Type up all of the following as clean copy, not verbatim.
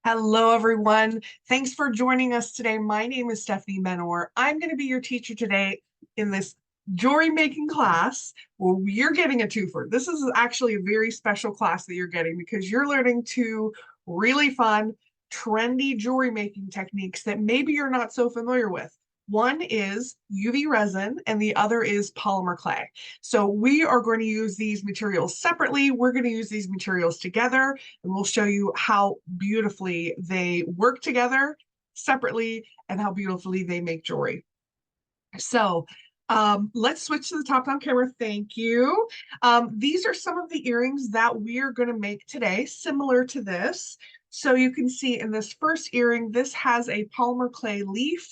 Hello, everyone. Thanks for joining us today. My name is Stephanie Menor. I'm going to be your teacher today in this jewelry making class. Well, you're getting a twofer. This is actually a very special class that you're getting because you're learning two really fun, trendy jewelry making techniques that maybe you're not so familiar with. One is UV resin and the other is polymer clay. So we are going to use these materials separately. We're going to use these materials together and we'll show you how beautifully they work together separately and how beautifully they make jewelry. So let's switch to the top-down camera. Thank you. These are some of the earrings that we are going to make today, similar to this. So you can see in this first earring, this has a polymer clay leaf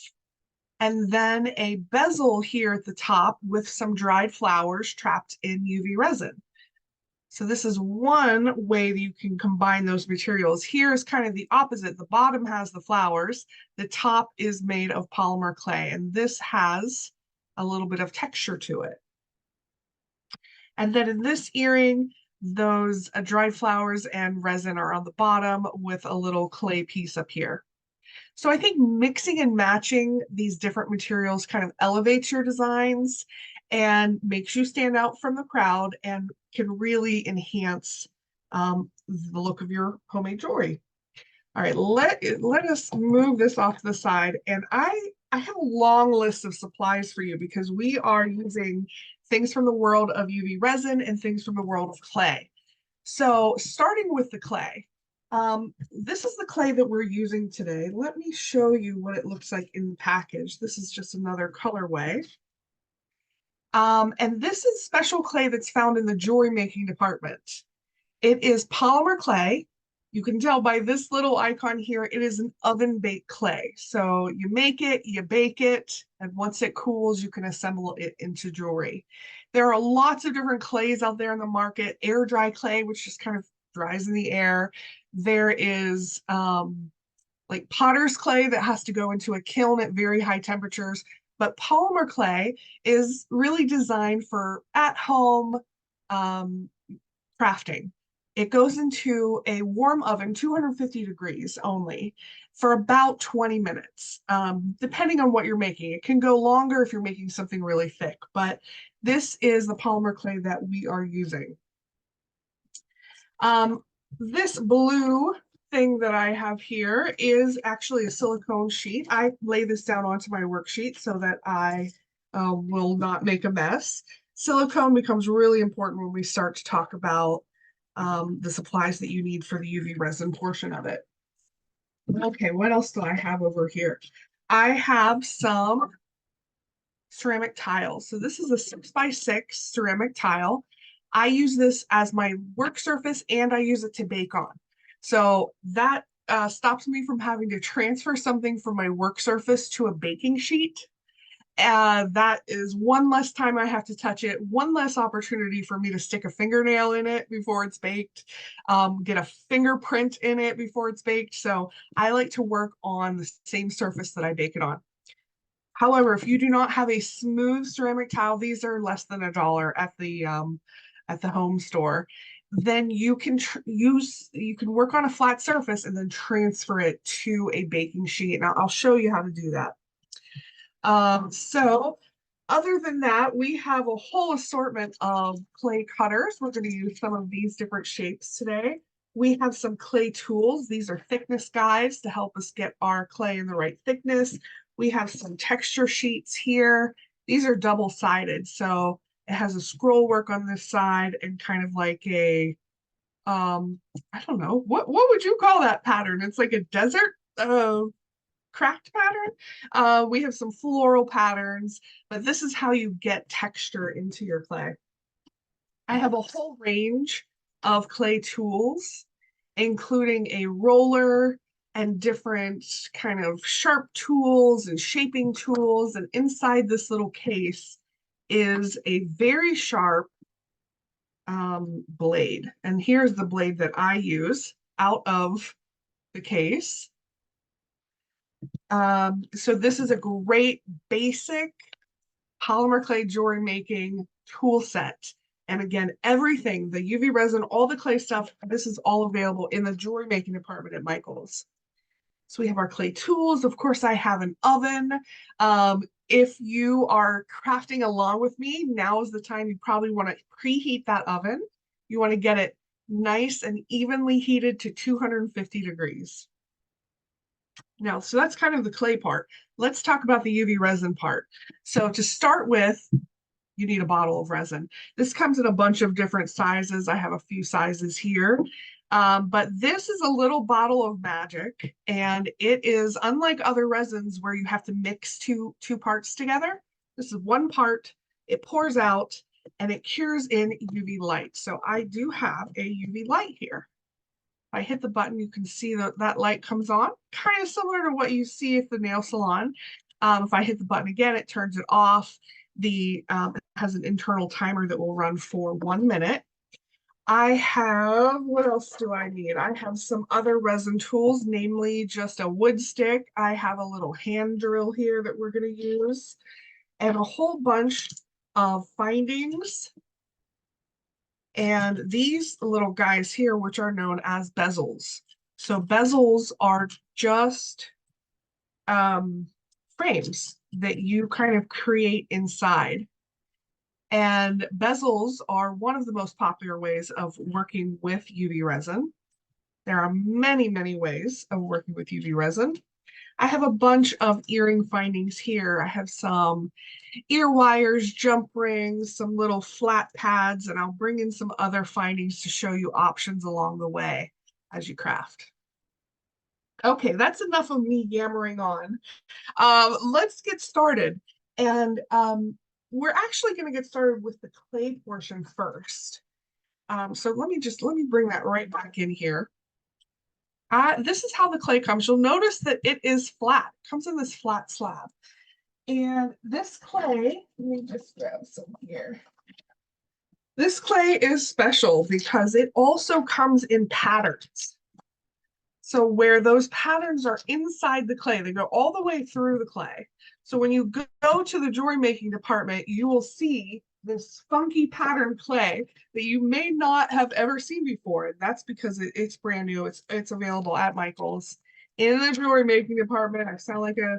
and then a bezel here at the top with some dried flowers trapped in UV resin. So this is one way that you can combine those materials. Here is kind of the opposite. The bottom has the flowers. The top is made of polymer clay, and this has a little bit of texture to it. And then in this earring, those dried flowers and resin are on the bottom with a little clay piece up here. So I think mixing and matching these different materials kind of elevates your designs and makes you stand out from the crowd and can really enhance the look of your homemade jewelry. All right, let us move this off to the side. And I have a long list of supplies for you because we are using things from the world of UV resin and things from the world of clay. So starting with the clay, this is the clay that we're using today. Let me show you what it looks like in the package. This is just another colorway. And this is special clay that's found in the jewelry making department. It is polymer clay. You can tell by this little icon here, it is an oven baked clay. So you make it, you bake it, and once it cools, you can assemble it into jewelry. There are lots of different clays out there in the market. Air dry clay, which just kind of dries in the air. There is like potter's clay that has to go into a kiln at very high temperatures. But polymer clay is really designed for at-home crafting. It goes into a warm oven, 250 degrees only, for about 20 minutes, depending on what you're making. It can go longer if you're making something really thick, but this is the polymer clay that we are using. This blue thing that I have here is actually a silicone sheet. I lay this down onto my worksheet so that I will not make a mess. Silicone becomes really important when we start to talk about the supplies that you need for the UV resin portion of it. Okay, what else do I have over here? I have some ceramic tiles. So this is a 6x6 ceramic tile. I use this as my work surface and I use it to bake on. So that stops me from having to transfer something from my work surface to a baking sheet. That is one less time I have to touch it, one less opportunity for me to stick a fingernail in it before it's baked, get a fingerprint in it before it's baked. So I like to work on the same surface that I bake it on. However, if you do not have a smooth ceramic tile, these are less than $1 at the home store. Then you can work on a flat surface and then transfer it to a baking sheet. Now I'll show you how to do that. So other than that, we have a whole assortment of clay cutters. We're going to use some of these different shapes today. We have some clay tools. These are thickness guides to help us get our clay in the right thickness. We have some texture sheets here. These are double-sided, so it has a scroll work on this side and kind of like a, I don't know, what would you call that pattern? It's like a desert cracked pattern. We have some floral patterns, but this is how you get texture into your clay. I have a whole range of clay tools, including a roller and different kind of sharp tools and shaping tools. And inside this little case is a very sharp blade. And here's the blade that I use out of the case. So this is a great basic polymer clay jewelry making tool set. And again, everything, the UV resin, all the clay stuff, this is all available in the jewelry making department at Michael's. So we have our clay tools. Of course, I have an oven. If you are crafting along with me, now is the time you probably want to preheat that oven. You want to get it nice and evenly heated to 250 degrees. Now, so that's kind of the clay part. Let's talk about the UV resin part. So to start with, you need a bottle of resin. This comes in a bunch of different sizes. I have a few sizes here. But this is a little bottle of magic, and it is unlike other resins where you have to mix two parts together. This is one part, it pours out, and it cures in UV light. So I do have a UV light here. If I hit the button, you can see that light comes on, kind of similar to what you see at the nail salon. If I hit the button again, it turns it off. It has an internal timer that will run for 1 minute. I have, what else do I need? I have some other resin tools, namely just a wood stick. I have a little hand drill here that we're going to use, and a whole bunch of findings. And these little guys here, which are known as bezels. So bezels are just frames that you kind of create inside. And bezels are one of the most popular ways of working with UV resin. There are many, many ways of working with UV resin. I have a bunch of earring findings here. I have some ear wires, jump rings, some little flat pads, and I'll bring in some other findings to show you options along the way as you craft. Okay, that's enough of me yammering on. Let's get started. And we're actually going to get started with the clay portion first. So let me bring that right back in here. This is how the clay comes. You'll notice that it is flat. It comes in this flat slab. And this clay, let me just grab some here. This clay is special because it also comes in patterns. So where those patterns are inside the clay, they go all the way through the clay. So when you go to the jewelry making department, you will see this funky pattern clay that you may not have ever seen before. And that's because it's brand new. It's available at Michael's in the jewelry making department. I sound like a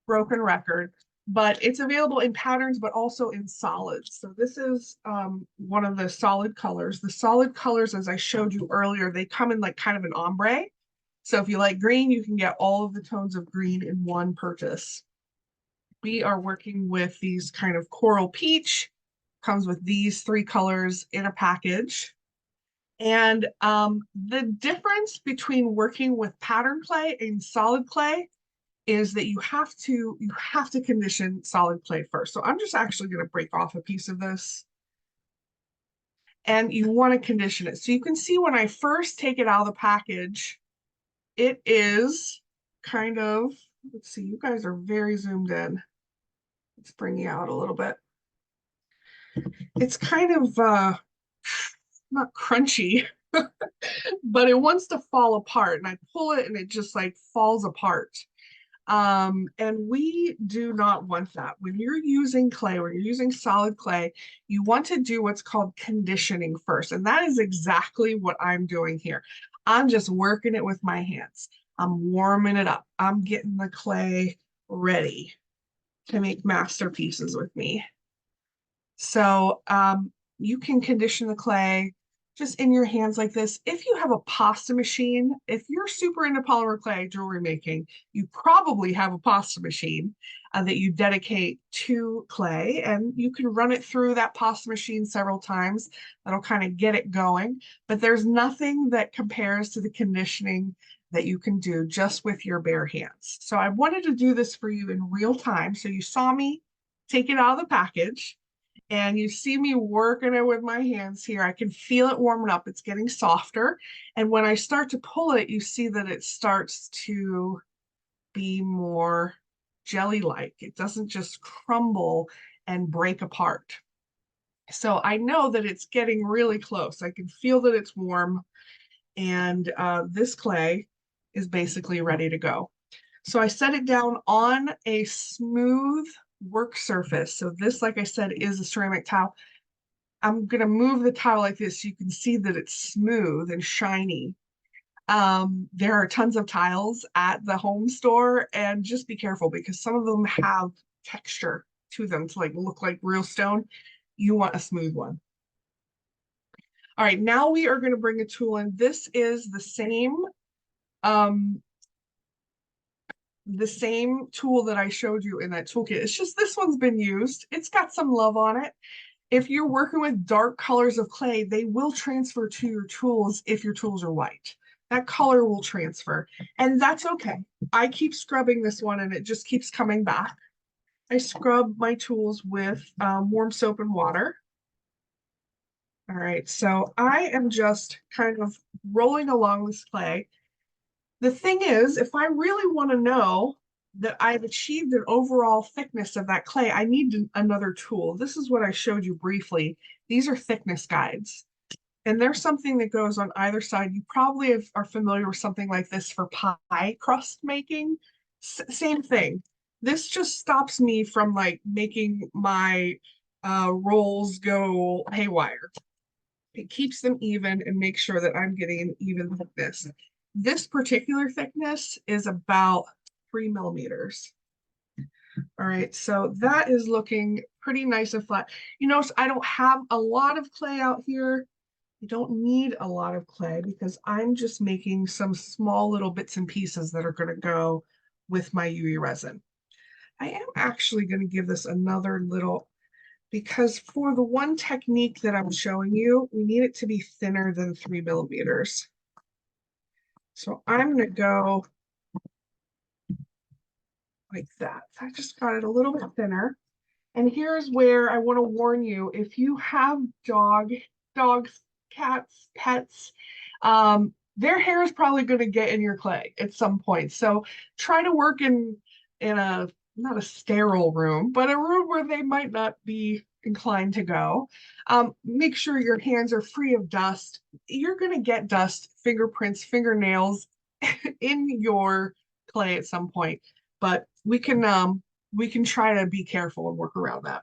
broken record, but it's available in patterns, but also in solids. So this is one of the solid colors. The solid colors, as I showed you earlier, they come in like kind of an ombre. So if you like green, you can get all of the tones of green in one purchase. We are working with these kind of coral peach, comes with these 3 colors in a package. And the difference between working with pattern clay and solid clay is that you have to condition solid clay first. So I'm just actually going to break off a piece of this. And you want to condition it. So you can see when I first take it out of the package, it is kind of, let's see, you guys are very zoomed in. Let's bring you out a little bit. It's kind of not crunchy, but it wants to fall apart. And I pull it and it just like falls apart. And we do not want that. When you're using clay, when you're using solid clay, you want to do what's called conditioning first. And that is exactly what I'm doing here. I'm just working it with my hands. I'm warming it up. I'm getting the clay ready to make masterpieces with me. So you can condition the clay just in your hands like this. If you have a pasta machine, if you're super into polymer clay jewelry making, you probably have a pasta machine that you dedicate to clay, and you can run it through that pasta machine several times. That'll kind of get it going. But there's nothing that compares to the conditioning that you can do just with your bare hands. So I wanted to do this for you in real time. So you saw me take it out of the package. And you see me working it with my hands here. I can feel it warming up. It's getting softer. And when I start to pull it, you see that it starts to be more jelly-like. It doesn't just crumble and break apart. So I know that it's getting really close. I can feel that it's warm. And this clay is basically ready to go. So I set it down on a smooth work surface. So this, like I said, is a ceramic towel. I'm going to move the towel like this so you can see that it's smooth and shiny. There are tons of tiles at the home store, and just be careful because some of them have texture to them to like look like real stone. You want a smooth one. All right, now we are going to bring a tool in. This is um, the same tool that I showed you in that toolkit. It's just this one's been used. It's got some love on it. If you're working with dark colors of clay, they will transfer to your tools if your tools are white. That color will transfer, and that's okay. I keep scrubbing this one and it just keeps coming back. I scrub my tools with warm soap and water. All right, so I am just kind of rolling along this clay. The thing is, if I really want to know that I've achieved an overall thickness of that clay, I need another tool. This is what I showed you briefly. These are thickness guides. And there's something that goes on either side. You probably are familiar with something like this for pie crust making. Same thing. This just stops me from like making my rolls go haywire. It keeps them even and makes sure that I'm getting an even thickness. This particular thickness is about 3 millimeters. All right, so that is looking pretty nice and flat. You notice I don't have a lot of clay out here. You don't need a lot of clay because I'm just making some small little bits and pieces that are going to go with my UV resin. I am actually going to give this another little, because for the one technique that I'm showing you, we need it to be thinner than 3 millimeters. So I'm going to go like that. I just got it a little bit thinner. And here's where I want to warn you, if you have dogs, cats, pets, their hair is probably going to get in your clay at some point. So try to work in a not a sterile room, but a room where they might not be inclined to go. Make sure your hands are free of dust. You're going to get dust, fingerprints, fingernails in your clay at some point, but we can try to be careful and work around that.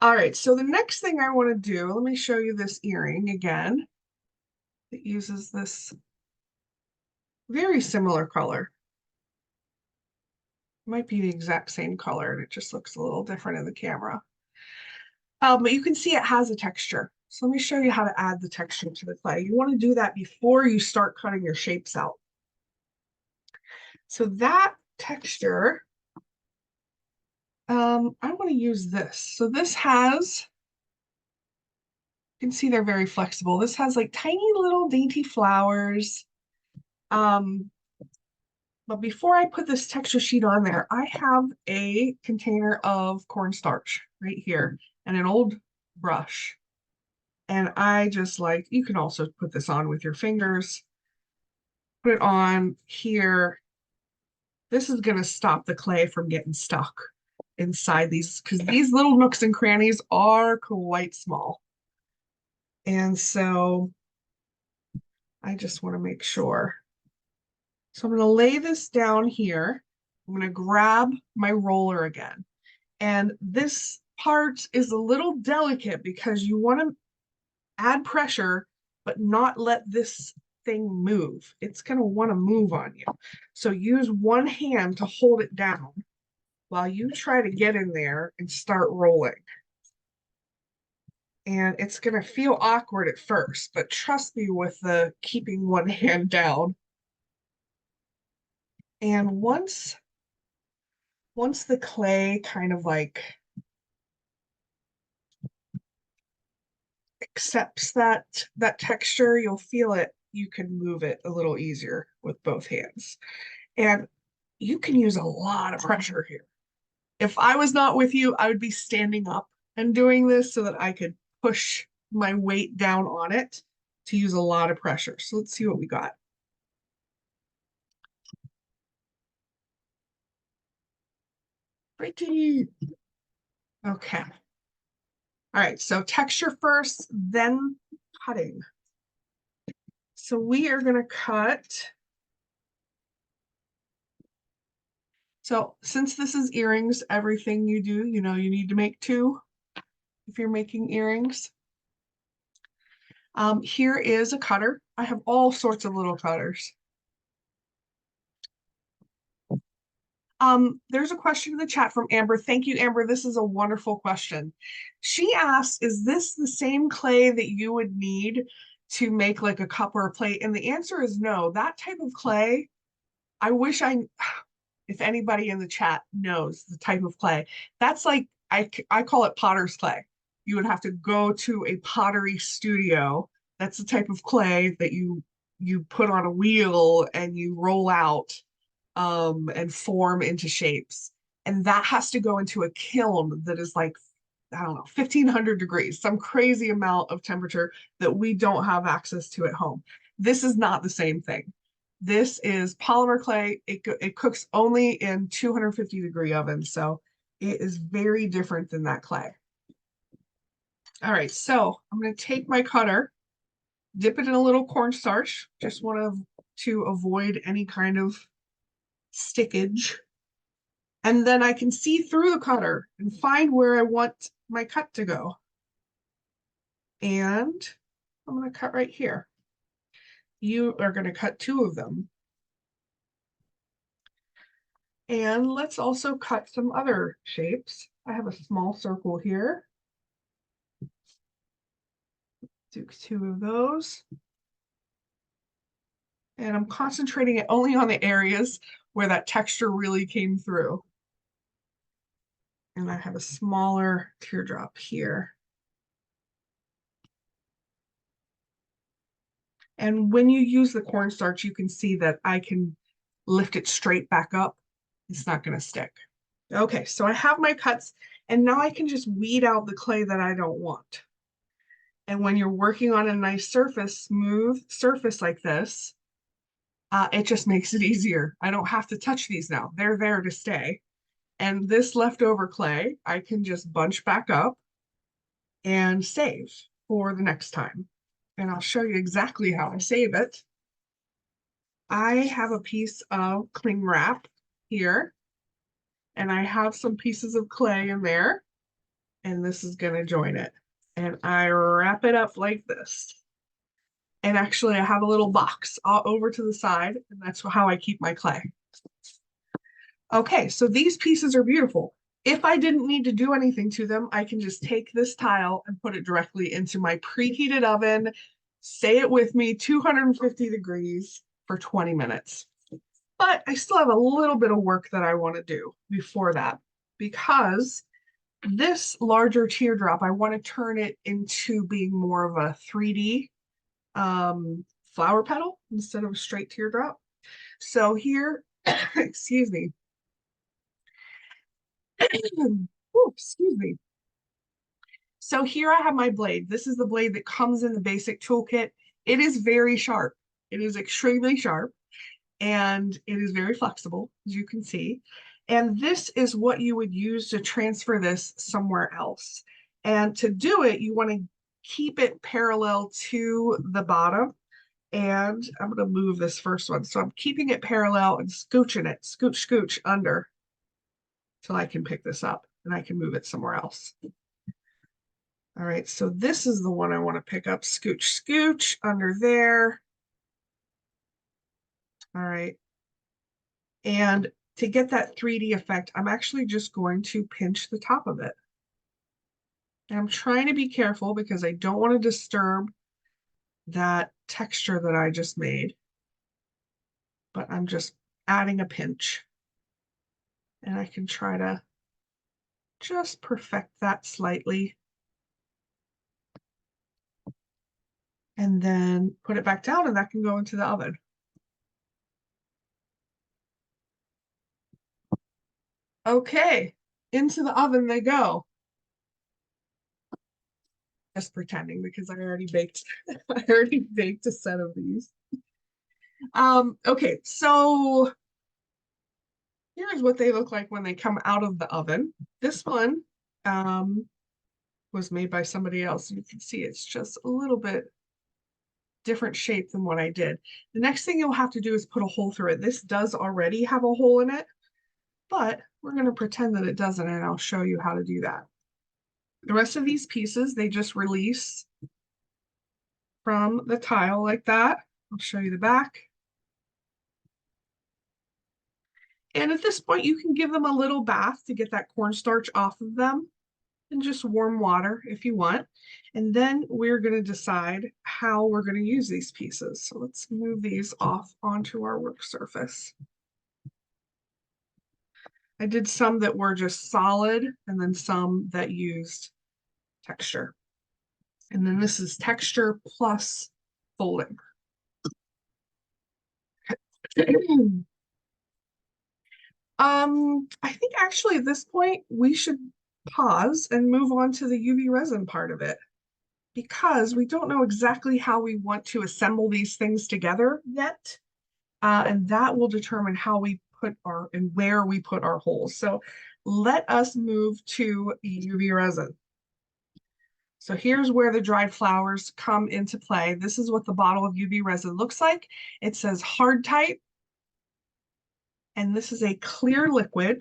All right, so the next thing I want to do, let me show you this earring again. It uses this very similar color. Might be the exact same color, and it just looks a little different in the camera. But you can see it has a texture. So let me show you how to add the texture to the clay. You want to do that before you start cutting your shapes out. So that texture, I want to use this. So this has, you can see they're very flexible. This has like tiny little dainty flowers. But before I put this texture sheet on there, I have a container of cornstarch right here and an old brush. And I just like, you can also put this on with your fingers. Put it on here. This is going to stop the clay from getting stuck inside these, because these little nooks and crannies are quite small. And so I just want to make sure. So I'm going to lay this down here. I'm going to grab my roller again. And this part is a little delicate because you want to add pressure, but not let this thing move. It's going to want to move on you. So use one hand to hold it down while you try to get in there and start rolling. And it's going to feel awkward at first, but trust me with the keeping one hand down. And once the clay kind of like accepts that texture, you'll feel it. You can move it a little easier with both hands. And you can use a lot of pressure here. If I was not with you, I would be standing up and doing this so that I could push my weight down on it to use a lot of pressure. So let's see what we got. Pretty. Okay. All right, so texture first, then cutting. So we are going to cut. So since this is earrings, everything you do, you know, you need to make two if you're making earrings. Here is a cutter. I have all sorts of little cutters. There's a question in the chat from Amber. Thank you, Amber. This is a wonderful question. She asks, is this the same clay that you would need to make like a cup or a plate? And the answer is no. That type of clay, I wish if anybody in the chat knows the type of clay, that's like, I call it potter's clay. You would have to go to a pottery studio. That's the type of clay that you put on a wheel and you roll out and form into shapes. And that has to go into a kiln that is like, I don't know, 1500 degrees, some crazy amount of temperature that we don't have access to at home. This is not the same thing. This is polymer clay. It cooks only in 250-degree ovens. So it is very different than that clay. All right, so I'm going to take my cutter, dip it in a little cornstarch. Just want to avoid any kind of stickage. And then I can see through the cutter and find where I want my cut to go. And I'm going to cut right here. You are going to cut 2 of them. And let's also cut some other shapes. I have a small circle here. Do 2 of those. And I'm concentrating it only on the areas where that texture really came through. And I have a smaller teardrop here. And when you use the cornstarch, you can see that I can lift it straight back up. It's not going to stick. Okay, so I have my cuts, and now I can just weed out the clay that I don't want. And when you're working on a nice surface, smooth surface like this, it just makes it easier. I don't have to touch these now. They're there to stay. And this leftover clay, I can just bunch back up and save for the next time. And I'll show you exactly how I save it. I have a piece of cling wrap here, and I have some pieces of clay in there, and this is going to join it. And I wrap it up like this. And actually, I have a little box over to the side, and that's how I keep my clay. Okay, so these pieces are beautiful. If I didn't need to do anything to them, I can just take this tile and put it directly into my preheated oven. Say it with me, 250 degrees for 20 minutes. But I still have a little bit of work that I want to do before that, because this larger teardrop, I want to turn it into being more of a 3D flower petal instead of a straight teardrop. So here, excuse me. Ooh, excuse me. So here I have my blade. This is the blade that comes in the basic toolkit. It is very sharp. It is extremely sharp, and it is very flexible, as you can see. And this is what you would use to transfer this somewhere else. And to do it, you want to keep it parallel to the bottom. And I'm going to move this first one. So I'm keeping it parallel and scooching it, scooch, scooch under till I can pick this up and I can move it somewhere else. All right, so this is the one I want to pick up. Scooch, scooch under there. All right. And to get that 3D effect, I'm actually just going to pinch the top of it. And I'm trying to be careful because I don't want to disturb that texture that I just made. But I'm just adding a pinch. And I can try to just perfect that slightly. And then put it back down, and that can go into the oven. Okay, into the oven they go. Just pretending, because I already baked I already baked a set of these. Okay, so here's what they look like when they come out of the oven. This one was made by somebody else. You can see it's just a little bit different shape than what I did. The next thing you'll have to do is put a hole through it. This does already have a hole in it, but we're going to pretend that it doesn't, and I'll show you how to do that. The rest of these pieces, they just release from the tile like that. I'll show you the back. And at this point, you can give them a little bath to get that cornstarch off of them, and just warm water if you want. And then we're going to decide how we're going to use these pieces. So let's move these off onto our work surface. I did some that were just solid and then some that used texture. And then this is texture plus folding. I think actually at this point we should pause and move on to the UV resin part of it, because we don't know exactly how we want to assemble these things together yet. And that will determine how we put our and where we put our holes. So let us move to UV resin. So here's where the dried flowers come into play. This is what the bottle of UV resin looks like. It says hard type, and this is a clear liquid.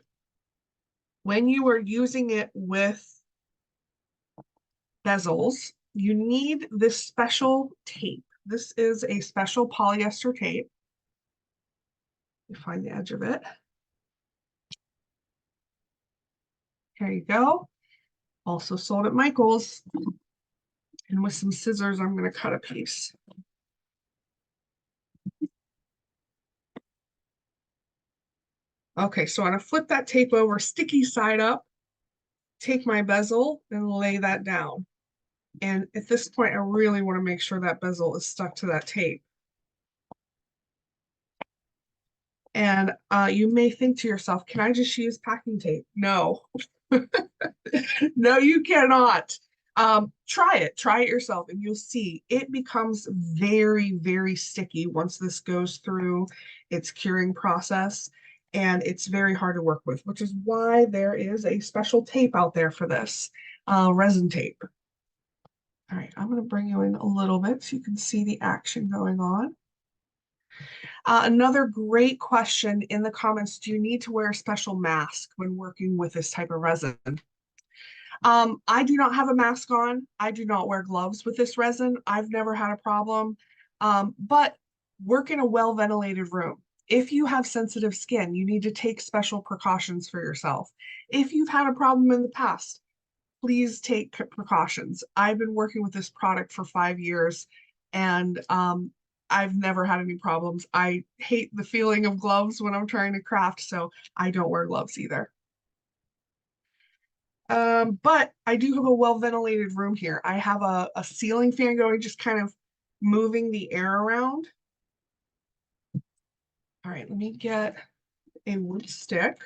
When you are using it with bezels, you need this special tape. This is a special polyester tape. You find the edge of it. Here you go. Also sold at Michael's. And with some scissors, I'm going to cut a piece. Okay, so I'm going to flip that tape over, sticky side up, take my bezel and lay that down. And at this point, I really want to make sure that bezel is stuck to that tape. And you may think to yourself, can I just use packing tape? No. No, you cannot. Try it yourself, and you'll see it becomes very, very sticky once this goes through its curing process, and it's very hard to work with, which is why there is a special tape out there for this, resin tape. All right, I'm going to bring you in a little bit so you can see the action going on. Another great question in the comments, do you need to wear a special mask when working with this type of resin? I do not have a mask on. I do not wear gloves with this resin. I've never had a problem. But work in a well-ventilated room. If you have sensitive skin, you need to take special precautions for yourself. If you've had a problem in the past, please take precautions. I've been working with this product for 5 years, and I've never had any problems. I hate the feeling of gloves when I'm trying to craft, so I don't wear gloves either. But I do have a well-ventilated room here. I have a ceiling fan going, just kind of moving the air around. All right, let me get a wood stick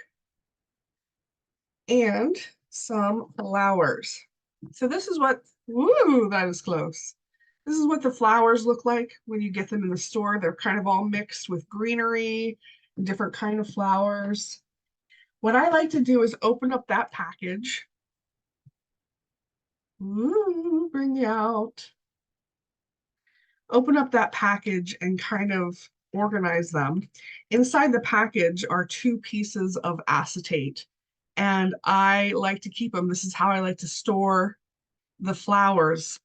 and some flowers. So this is what, woo, that is close. This is what the flowers look like when you get them in the store. They're kind of all mixed with greenery and different kind of flowers. What I like to do is open up that package. Ooh, bring you out. Open up that package and kind of organize them. Inside the package are 2 pieces of acetate, and I like to keep them. This is how I like to store the flowers,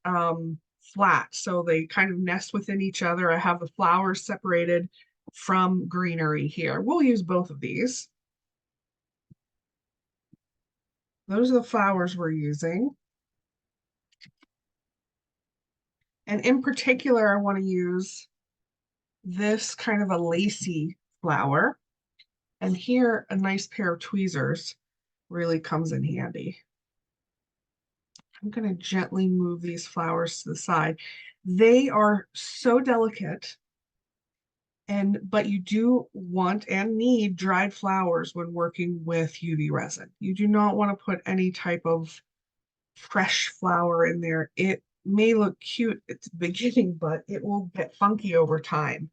flat, so they kind of nest within each other. I have the flowers separated from greenery here. We'll use both of these. Those are the flowers we're using. And in particular, I want to use this kind of a lacy flower. And here, a nice pair of tweezers really comes in handy. I'm going to gently move these flowers to the side. They are so delicate, but you do want and need dried flowers when working with UV resin. You do not want to put any type of fresh flower in there. It may look cute at the beginning, but it will get funky over time.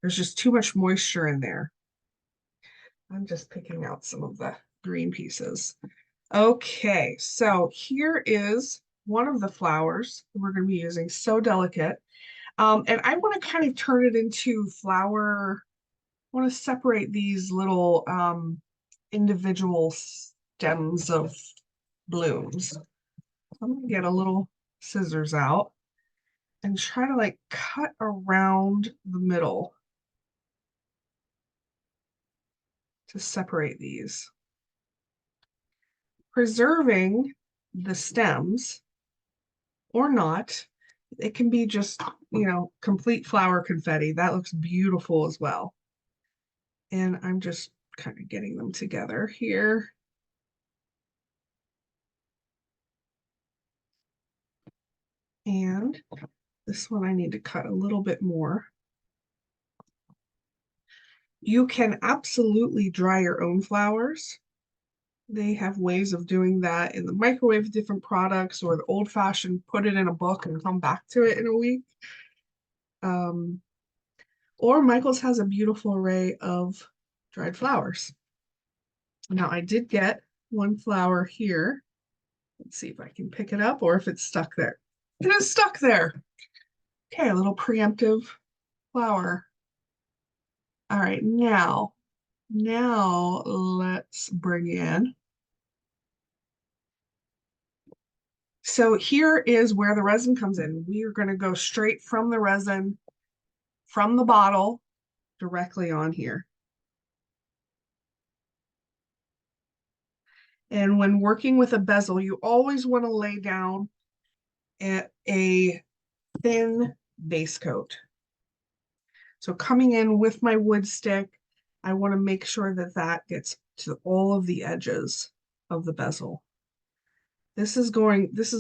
There's just too much moisture in there. I'm just picking out some of the green pieces. Okay, so here is one of the flowers we're going to be using, so delicate. And I want to kind of turn it into flower. I want to separate these little individual stems of blooms. I'm going to get a little scissors out. and try to like cut around the middle to separate these, preserving the stems or not. It can be just, complete flower confetti. That looks beautiful as well. And I'm just kind of getting them together here. And this one I need to cut a little bit more. You can absolutely dry your own flowers. They have ways of doing that in the microwave, different products, or the old-fashioned put it in a book and come back to it in a week. Or Michael's has a beautiful array of dried flowers. Now I did get one flower here. Let's see if I can pick it up or if it's stuck there. It is stuck there. Okay, a little preemptive flower. All right, now let's bring in. So here is where the resin comes in. We are going to go straight from the resin, from the bottle, directly on here. And when working with a bezel, you always want to lay down a thin base coat. So coming in with my wood stick, I want to make sure that that gets to all of the edges of the bezel. This is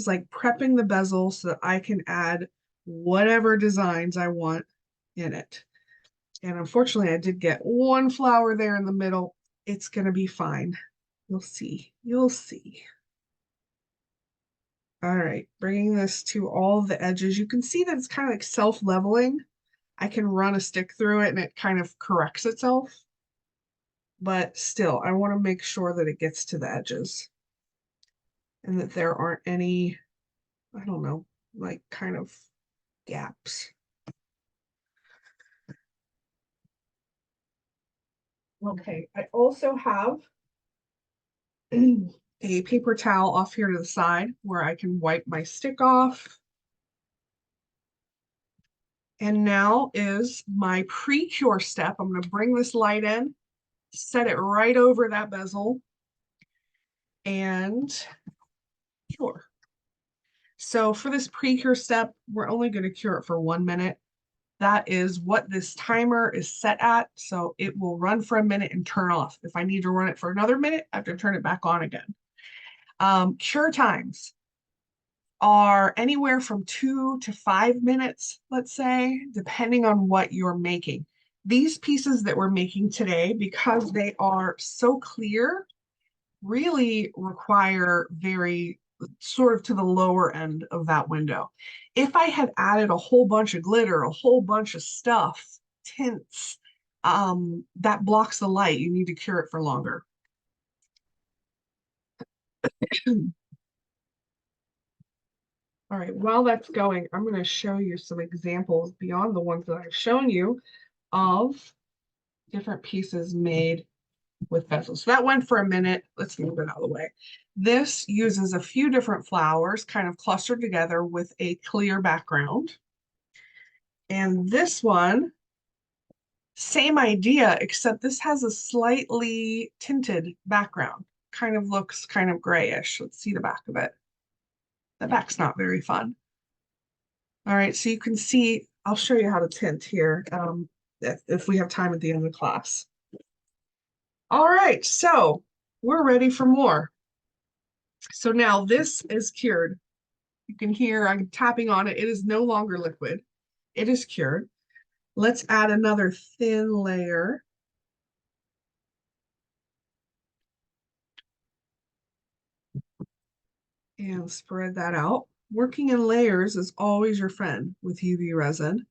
like prepping the bezel so that I can add whatever designs I want in it. And unfortunately, I did get one flower there in the middle. It's going to be fine. You'll see. You'll see. All right, bringing this to all the edges. You can see that it's kind of like self-leveling. I can run a stick through it and it kind of corrects itself. But still, I want to make sure that it gets to the edges and that there aren't any, I don't know, like kind of gaps. Okay, I also have a paper towel off here to the side where I can wipe my stick off. And now is my pre-cure step. I'm going to bring this light in, set it right over that bezel, and cure. So for this pre-cure step, we're only going to cure it for 1 minute. That is what this timer is set at. So it will run for a minute and turn off. If I need to run it for another minute, I have to turn it back on again. Cure times are anywhere from 2 to 5 minutes, let's say, depending on what you're making. These pieces that we're making today, because they are so clear, really require very sort of to the lower end of that window. If I had added a whole bunch of glitter, a whole bunch of stuff, tints, that blocks the light. You need to cure it for longer. All right, while that's going, I'm going to show you some examples beyond the ones that I've shown you of different pieces made with bezels. So that went for a minute. Let's move it out of the way. This uses a few different flowers kind of clustered together with a clear background. And this one, same idea, except this has a slightly tinted background. Kind of looks kind of grayish. Let's see the back of it. The back's not very fun. All right, so you can see, I'll show you how to tint here if we have time at the end of the class. All right, so we're ready for more. So now this is cured. You can hear I'm tapping on it. It is no longer liquid. It is cured. Let's add another thin layer. And spread that out. Working in layers is always your friend with UV resin.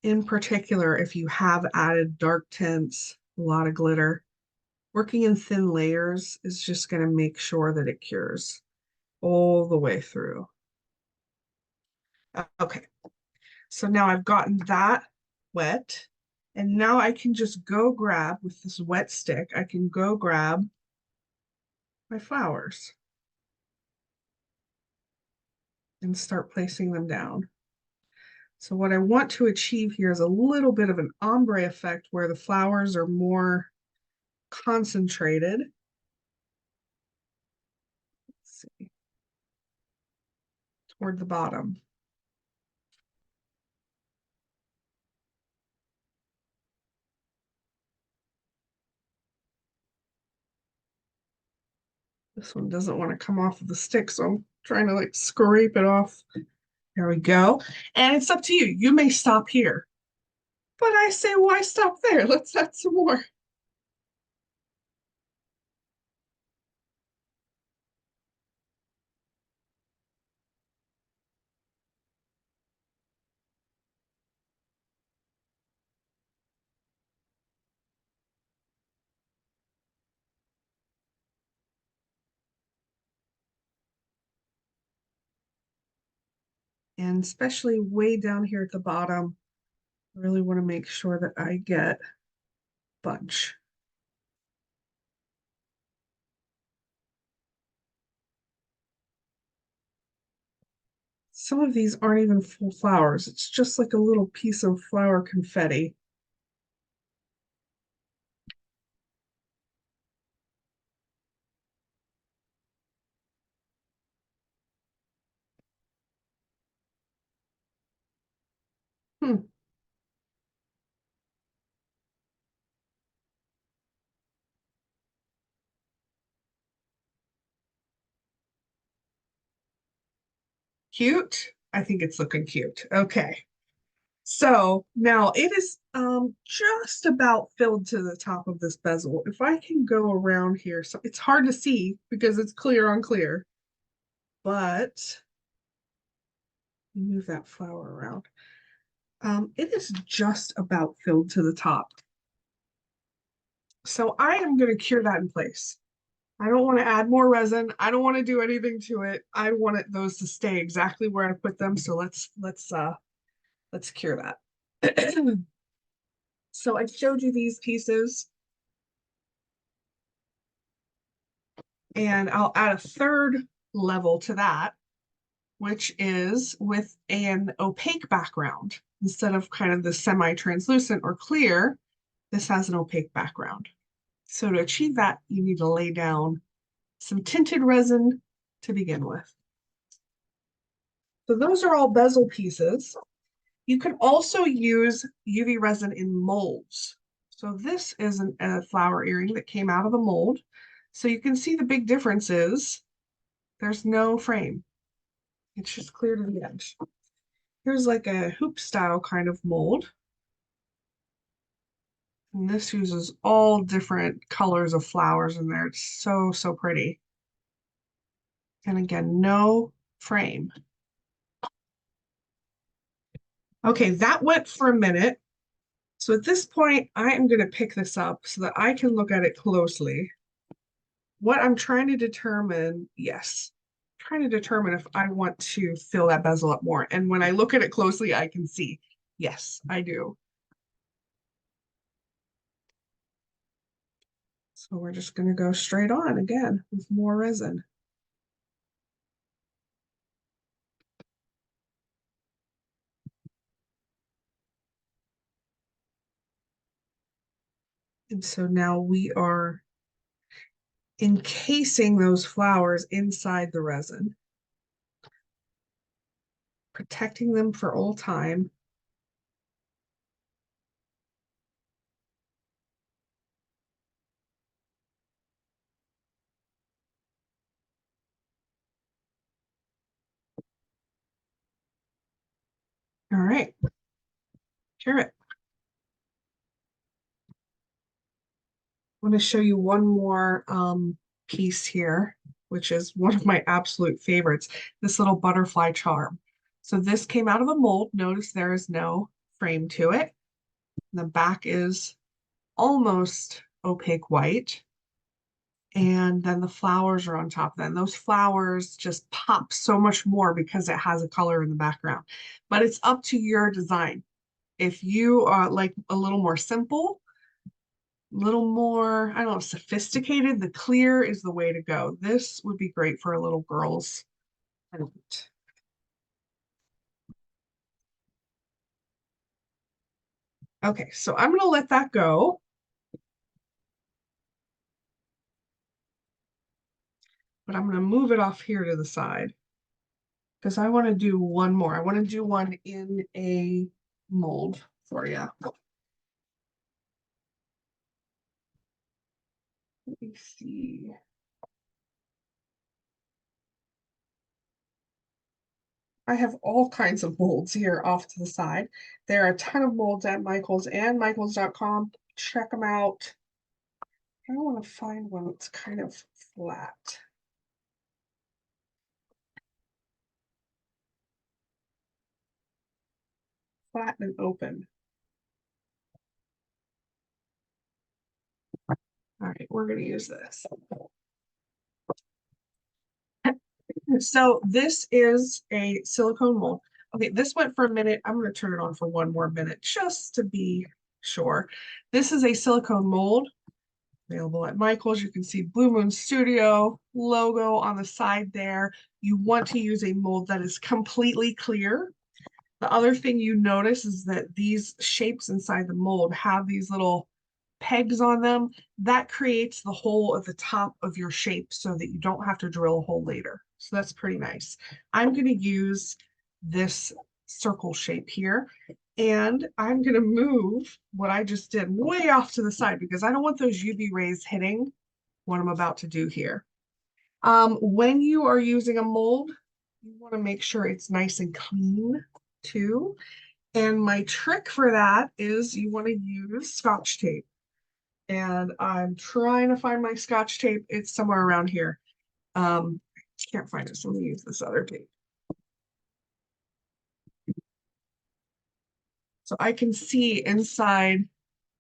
In particular, if you have added dark tints, a lot of glitter, working in thin layers is just going to make sure that it cures all the way through. Okay, so now I've gotten that wet, and now I can just go grab, with this wet stick, I can go grab my flowers and start placing them down. So what I want to achieve here is a little bit of an ombre effect where the flowers are more concentrated. Let's see, toward the bottom. This one doesn't want to come off of the stick, so I'm trying to like scrape it off. There we go. And it's up to you. You may stop here. But I say, why stop there? Let's add some more. And especially way down here at the bottom, I really want to make sure that I get a bunch. Some of these aren't even full flowers. It's just like a little piece of flower confetti. Hmm. Cute. I think it's looking cute. Okay. So now it is just about filled to the top of this bezel. If I can go around here, so it's hard to see because it's clear on clear, but move that flower around. It is just about filled to the top. So I am going to cure that in place. I don't want to add more resin. I don't want to do anything to it. I want those to stay exactly where I put them. So let's cure that. So I showed you these pieces, and I'll add a third level to that, which is with an opaque background. Instead of kind of the semi-translucent or clear, this has an opaque background. So to achieve that, you need to lay down some tinted resin to begin with. So those are all bezel pieces. You can also use UV resin in molds. So this is a flower earring that came out of a mold. So you can see the big difference is there's no frame. It's just clear to the edge. Here's like a hoop style kind of mold. And this uses all different colors of flowers in there. It's so, so pretty. And again, no frame. Okay, that went for a minute. So at this point, I am going to pick this up so that I can look at it closely. What I'm trying to determine, yes, trying to determine if I want to fill that bezel up more. And when I look at it closely, I can see, yes, I do. So we're just going to go straight on again with more resin. And so now we are encasing those flowers inside the resin, protecting them for all time. All right, cure it. I want to show you one more piece here, which is one of my absolute favorites, this little butterfly charm. So this came out of a mold. Notice there is no frame to it. The back is almost opaque white. And then the flowers are on top. Then those flowers just pop so much more because it has a color in the background. But it's up to your design. If you are like a little more simple, little more, I don't know, sophisticated, the clear is the way to go. This would be great for a little girl's print. Okay, so I'm gonna let that go. But I'm gonna move it off here to the side because I want to do one more. I want to do one in a mold for you. Let me see. I have all kinds of molds here off to the side. There are a ton of molds at Michaels and Michaels.com. Check them out. I want to find one that's kind of flat. Flat and open. All right, we're going to use this. So this is a silicone mold. Okay, this went for a minute. I'm going to turn it on for one more minute just to be sure. This is a silicone mold available at Michael's. You can see Blue Moon Studio logo on the side there. You want to use a mold that is completely clear. The other thing you notice is that these shapes inside the mold have these little pegs on them. That creates the hole at the top of your shape so that you don't have to drill a hole later. So that's pretty nice. I'm going to use this circle shape here, and I'm going to move what I just did way off to the side because I don't want those UV rays hitting what I'm about to do here. When you are using a mold, you want to make sure it's nice and clean too. And my trick for that is you want to use Scotch tape. And I'm trying to find my Scotch tape. It's somewhere around here. Can't find it, so let me use this other tape. So I can see inside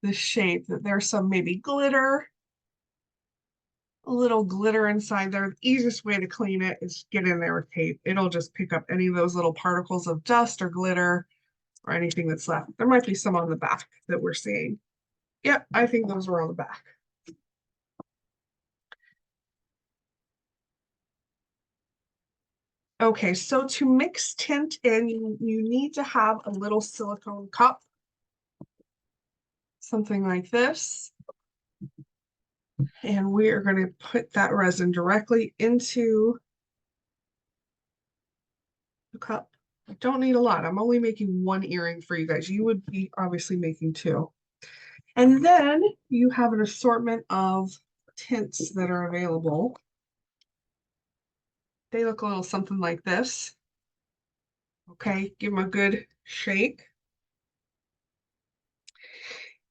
the shape that there's some maybe glitter, a little glitter inside there. The easiest way to clean it is get in there with tape. It'll just pick up any of those little particles of dust or glitter or anything that's left. There might be some on the back that we're seeing. Yep, I think those were on the back. Okay, so to mix tint in, you need to have a little silicone cup, something like this. And we are going to put that resin directly into the cup. I don't need a lot. I'm only making one earring for you guys. You would be obviously making two. And then you have an assortment of tints that are available. They look a little something like this. Okay, give them a good shake.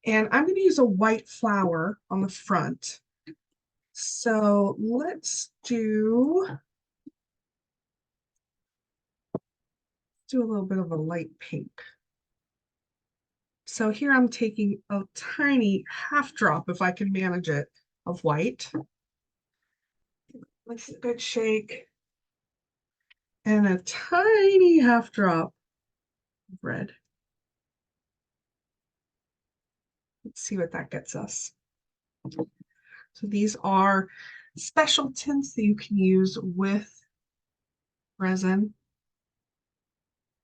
And I'm going to use a white flower on the front. So let's do a little bit of a light pink. So here I'm taking a tiny half drop, if I can manage it, of white. Let's a good shake. And a tiny half drop of red. Let's see what that gets us. So these are special tints that you can use with resin.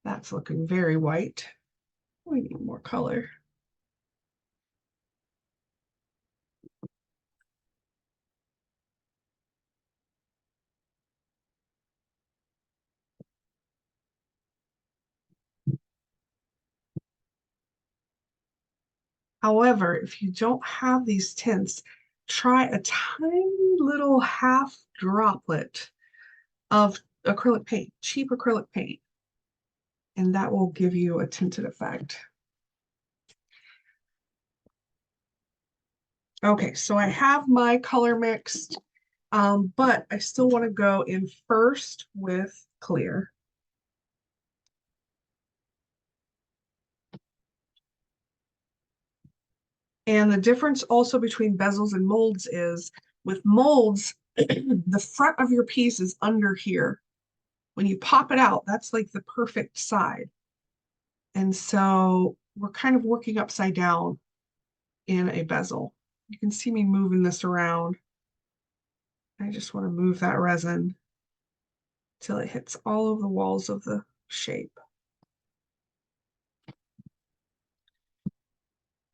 That's looking very white. We need more color. However, if you don't have these tints, try a tiny little half droplet of acrylic paint, cheap acrylic paint, and that will give you a tinted effect. Okay, so I have my color mixed, but I still want to go in first with clear. And the difference also between bezels and molds is with molds, the front of your piece is under here. When you pop it out, that's like the perfect side. And so we're kind of working upside down in a bezel. You can see me moving this around. I just want to move that resin till it hits all of the walls of the shape.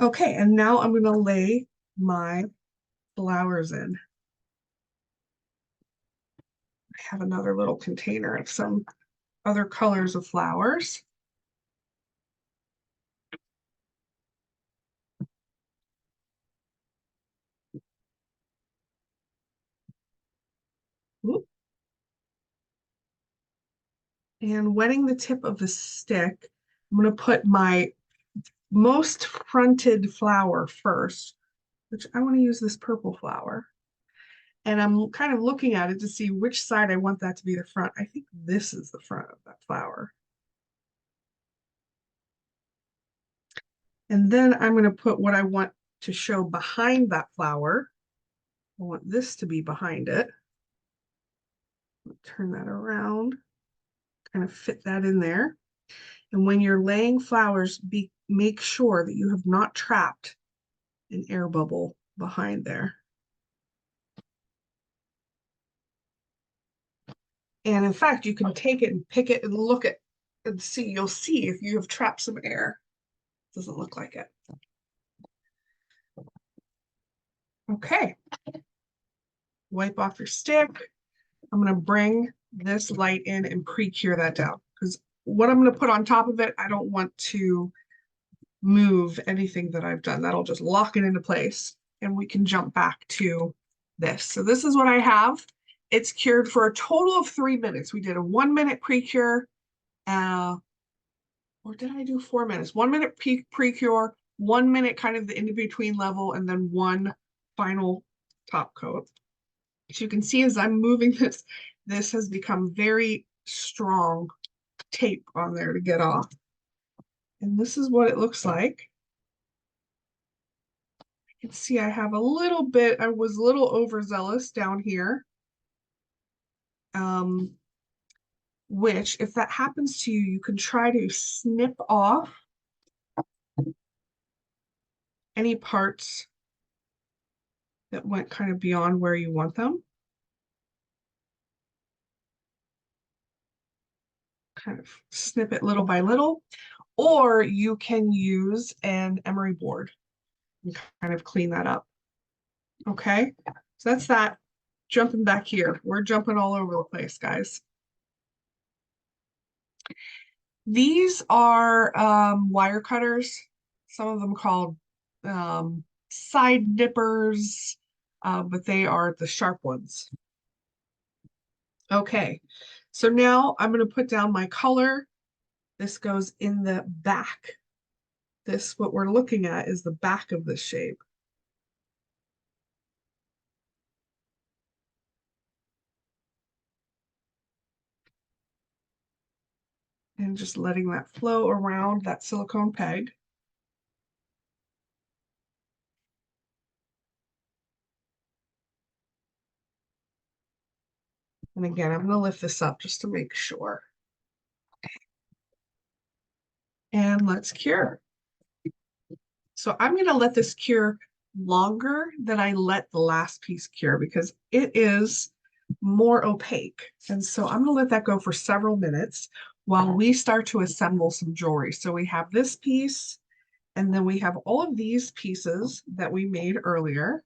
Okay, and now I'm going to lay my flowers in. I have another little container of some other colors of flowers. Oop. And wetting the tip of the stick, I'm going to put my most fronted flower first, which I want to use this purple flower. And I'm kind of looking at it to see which side I want that to be the front. I think this is the front of that flower. And then I'm going to put what I want to show behind that flower. I want this to be behind it. Turn that around, kind of fit that in there. And when you're laying flowers, make sure that you have not trapped an air bubble behind there. And in fact, you can take it and pick it and look at and see. You'll see if you have trapped some air. Doesn't look like it. Okay. Wipe off your stick. I'm going to bring this light in and pre-cure that down because what I'm going to put on top of it, I don't want to move anything that I've done. That'll just lock it into place and we can jump back to this. So this is what I have. It's cured for a total of 3 minutes. We did a 1 minute pre-cure, or did I do 4 minutes? 1 minute pre-cure, 1 minute kind of the in-between level, and then one final top coat. As you can see, as I'm moving this, this has become very strong tape on there to get off. And this is what it looks like. You can see I have a little bit, I was a little overzealous down here. Which, if that happens to you, you can try to snip off any parts that went kind of beyond where you want them. Kind of snip it little by little. Or you can use an emery board and kind of clean that up. Okay, so that's that. Jumping back here. We're jumping all over the place, guys. These are wire cutters, some of them called side nippers, but they are the sharp ones. Okay, so now I'm going to put down my color. This goes in the back. This, what we're looking at, is the back of this shape. And just letting that flow around that silicone peg. And again, I'm going to lift this up just to make sure. And let's cure. So I'm going to let this cure longer than I let the last piece cure because it is more opaque. And so I'm going to let that go for several minutes while we start to assemble some jewelry. So we have this piece, and then we have all of these pieces that we made earlier.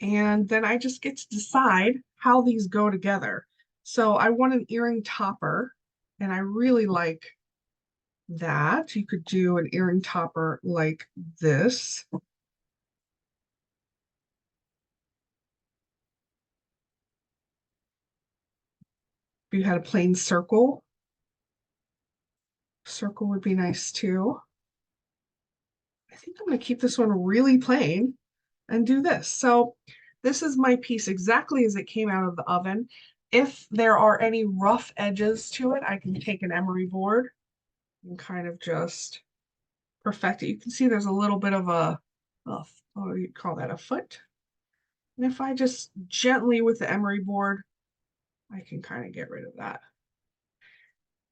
And then I just get to decide how these go together. So I want an earring topper, and I really like that. You could do an earring topper like this. If you had a plain circle would be nice too. I think I'm going to keep this one really plain and do this. So this is my piece exactly as it came out of the oven. If there are any rough edges to it, I can take an emery board and kind of just perfect it. You can see there's a little bit of what do you call that, a foot? And if I just gently with the emery board, I can kind of get rid of that.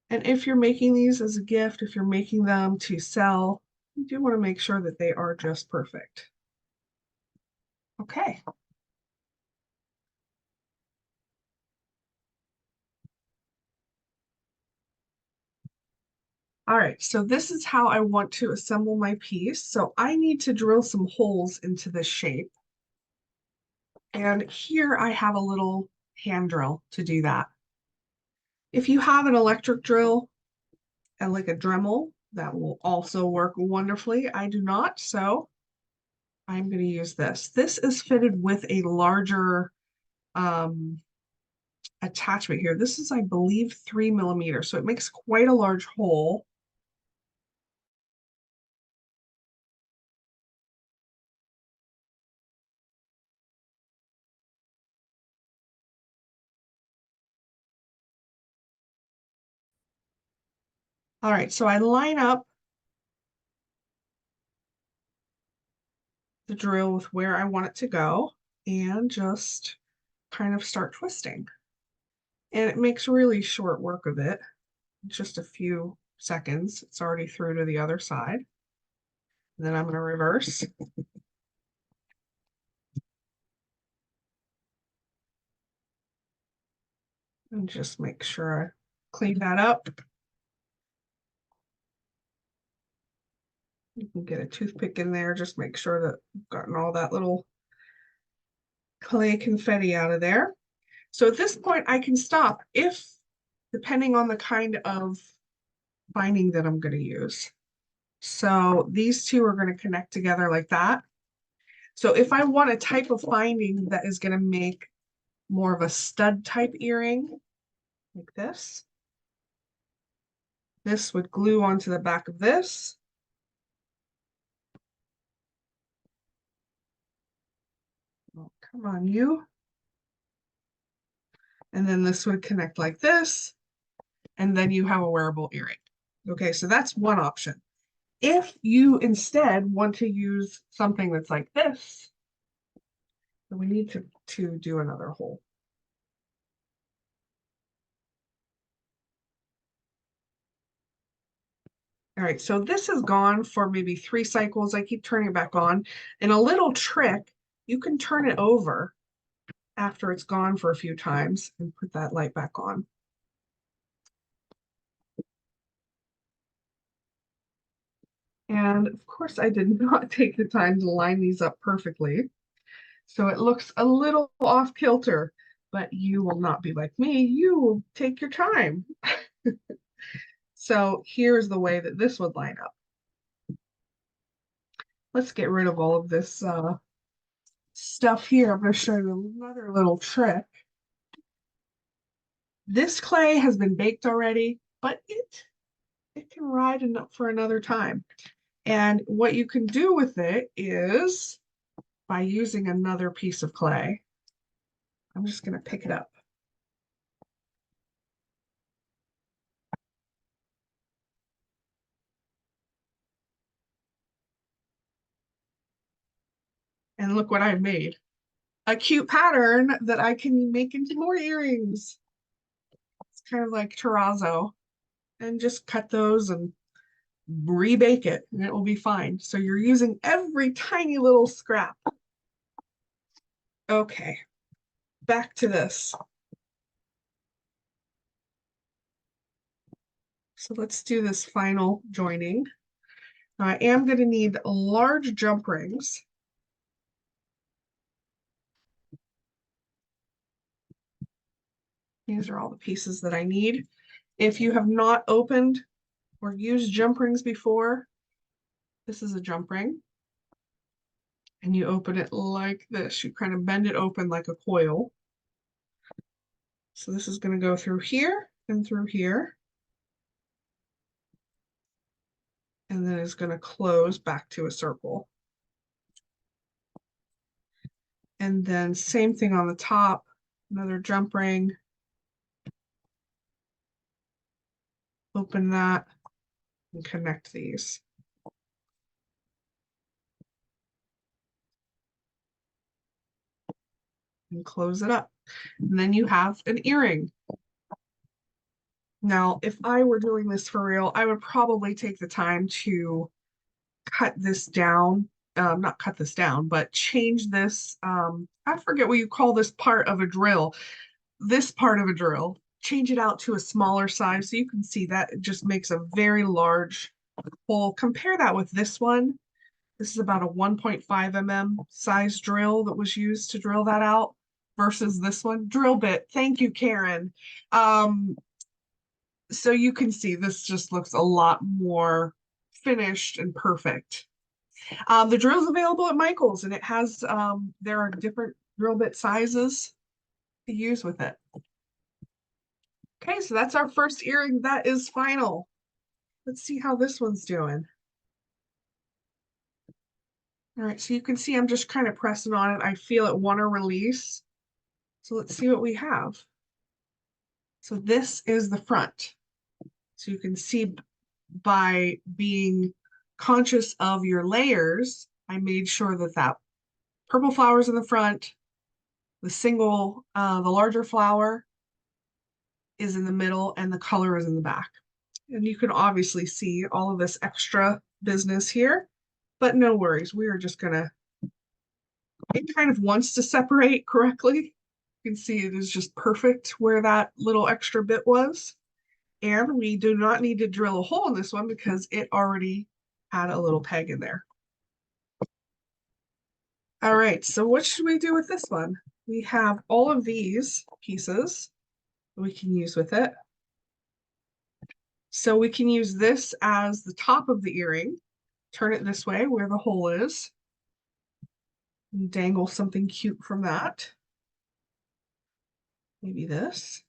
And if you're making these as a gift, if you're making them to sell, you do want to make sure that they are just perfect. Okay. All right, so this is how I want to assemble my piece. So I need to drill some holes into this shape. And here I have a little hand drill to do that. If you have an electric drill and like a Dremel, that will also work wonderfully. I do not, so I'm going to use this. This is fitted with a larger attachment here. This is, I believe, 3 mm, so it makes quite a large hole. All right, so I line up the drill with where I want it to go and just kind of start twisting. And it makes really short work of it. Just a few seconds. It's already through to the other side. And then I'm going to reverse. And just make sure I clean that up. You can get a toothpick in there, just make sure that you've gotten all that little clay confetti out of there. So at this point, I can stop if, depending on the kind of binding that I'm going to use. So these two are going to connect together like that. So if I want a type of binding that is going to make more of a stud type earring, like this would glue onto the back of this. Oh, come on, you. And then this would connect like this. And then you have a wearable earring. Okay, so that's one option. If you instead want to use something that's like this, then we need to do another hole. All right, so this has gone for maybe 3 cycles. I keep turning it back on. And a little trick, you can turn it over after it's gone for a few times and put that light back on. And of course, I did not take the time to line these up perfectly. So it looks a little off kilter, but you will not be like me. You will take your time. So here's the way that this would line up. Let's get rid of all of this stuff here. I'm going to show you another little trick. This clay has been baked already, but it can ride for another time. And what you can do with it is by using another piece of clay. I'm just going to pick it up. And look what I've made. A cute pattern that I can make into more earrings. It's kind of like terrazzo. And just cut those and rebake it and it will be fine. So you're using every tiny little scrap. Okay, back to this. So let's do this final joining. Now I am going to need large jump rings. These are all the pieces that I need. If you have not opened or used jump rings before, this is a jump ring. And you open it like this. You kind of bend it open like a coil. So this is going to go through here and through here. And then it's going to close back to a circle. And then same thing on the top, another jump ring. Open that and connect these. And close it up. And then you have an earring. Now, if I were doing this for real, I would probably take the time to cut this down, not cut this down, but change this. I forget what you call this part of a drill. This part of a drill. change it out to a smaller size so you can see that it just makes a very large hole. Compare that with this one. This is about a 1.5 mm size drill that was used to drill that out versus this one. Drill bit. Thank you, Karen. So you can see this just looks a lot more finished and perfect. The drill's available at Michael's, and it has, there are different drill bit sizes to use with it. Okay, so that's our first earring. That is final. Let's see how this one's doing. All right, so you can see I'm just kind of pressing on it. I feel it want to release. So let's see what we have. So this is the front. So you can see by being conscious of your layers, I made sure that that purple flower's in the front, the larger flower is in the middle, and the color is in the back. And you can obviously see all of this extra business here, but no worries. We are just gonna, it kind of wants to separate correctly. You can see it is just perfect where that little extra bit was. And we do not need to drill a hole in this one because it already had a little peg in there. All right, so what should we do with this one? We have all of these pieces we can use with it. So we can use this as the top of the earring, turn it this way where the hole is, and dangle something cute from that. Maybe this.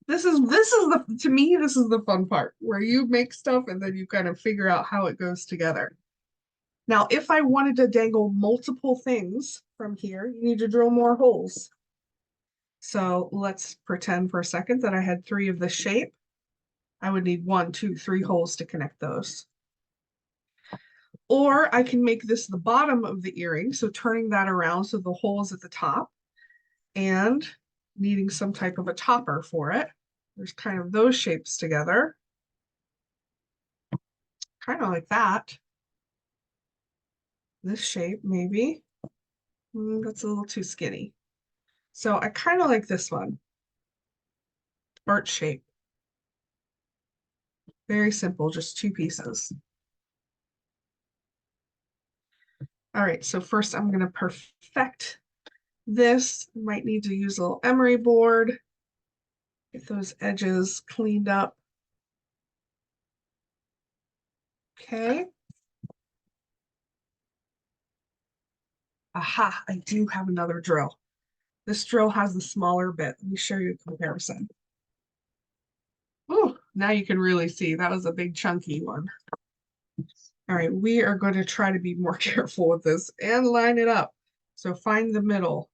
This is the, to me, this is the fun part where you make stuff and then you kind of figure out how it goes together. Now, if I wanted to dangle multiple things from here, you need to drill more holes. So let's pretend for a second that I had 3 of this shape. I would need 1, 2, 3 holes to connect those. Or I can make this the bottom of the earring, so turning that around so the hole is at the top, and needing some type of a topper for it. There's kind of those shapes together. Kind of like that. This shape, maybe. That's a little too skinny. So I kind of like this one. Heart shape. Very simple, just 2 pieces. All right, so first I'm going to perfect this. Might need to use a little emery board. Get those edges cleaned up. Okay. Aha, I do have another drill. This drill has the smaller bit. Let me show you a comparison. Oh, now you can really see that was a big chunky one. All right, we are going to try to be more careful with this and line it up. So find the middle.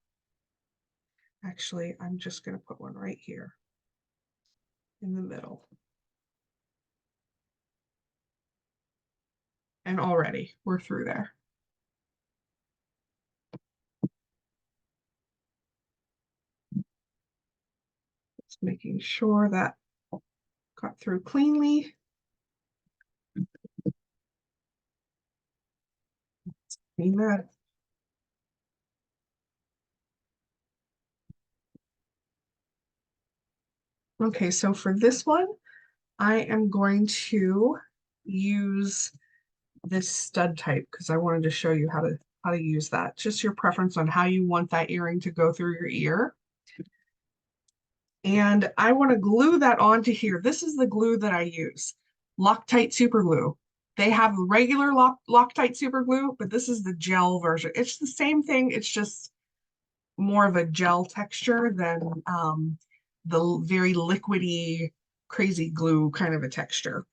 Actually, I'm just going to put one right here in the middle. And already we're through there. Just making sure that got through cleanly. Clean that. Okay, so for this one, I am going to use this stud type because I wanted to show you how to use that. Just your preference on how you want that earring to go through your ear. And I want to glue that onto here. This is the glue that I use, Loctite super glue. They have regular Loctite super glue, but this is the gel version. It's the same thing. It's just more of a gel texture than the very liquidy, crazy glue kind of a texture.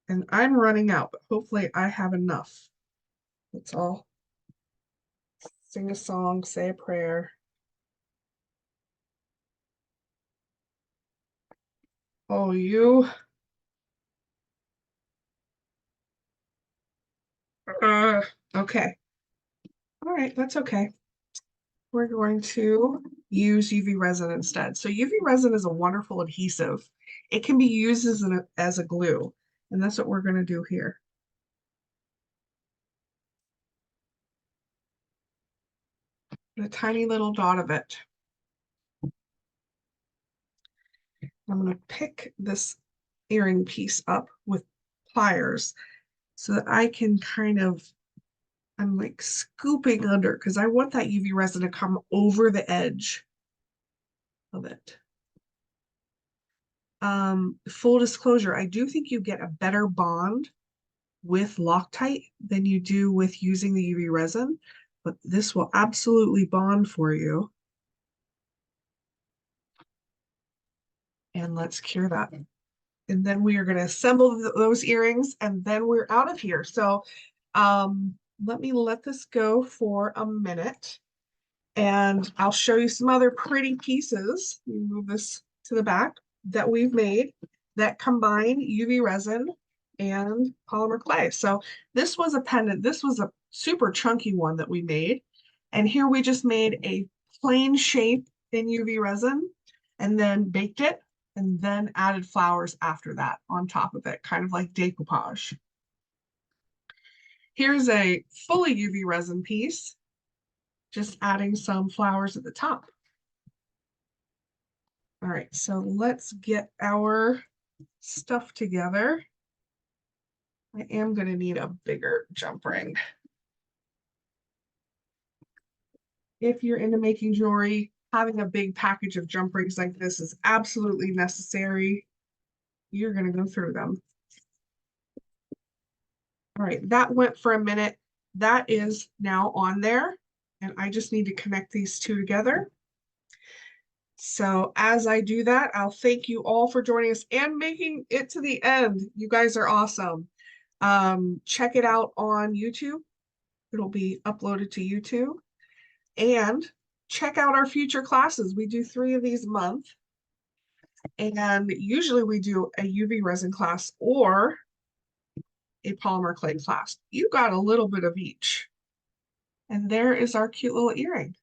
And I'm running out, but hopefully I have enough. That's all. Sing a song, say a prayer. Oh, you. Okay. All right, that's okay. We're going to use UV resin instead. So UV resin is a wonderful adhesive. It can be used as a glue, and that's what we're going to do here. A tiny little dot of it. I'm going to pick this earring piece up with pliers so that I can kind of, I'm like scooping under because I want that UV resin to come over the edge of it. Full disclosure, I do think you get a better bond with Loctite than you do with using the UV resin, but this will absolutely bond for you. And let's cure that. And then we are going to assemble those earrings and then we're out of here. So let me let this go for a minute and I'll show you some other pretty pieces. Move this to the back that we've made that combine UV resin and polymer clay. So this was a pendant. This was a super chunky one that we made. And here we just made a plain shape in UV resin and then baked it and then added flowers after that on top of it, kind of like decoupage. Here's a fully UV resin piece, just adding some flowers at the top. All right, so let's get our stuff together. I am going to need a bigger jump ring. If you're into making jewelry, having a big package of jump rings like this is absolutely necessary. You're going to go through them. All right, that went for a minute. That is now on there, and I just need to connect these two together. So as I do that, I'll thank you all for joining us and making it to the end. You guys are awesome. Check it out on YouTube. It'll be uploaded to YouTube. And check out our future classes. We do 3 of these a month. And usually we do a UV resin class or a polymer clay class. You got a little bit of each. And there is our cute little earring.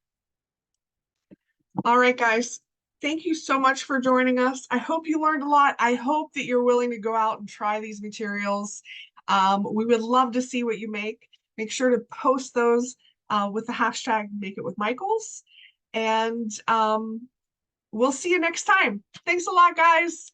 All right, guys. Thank you so much for joining us. I hope you learned a lot. I hope that you're willing to go out and try these materials. We would love to see what you make. Make sure to post those with the hashtag Make It With Michaels. And we'll see you next time. Thanks a lot, guys.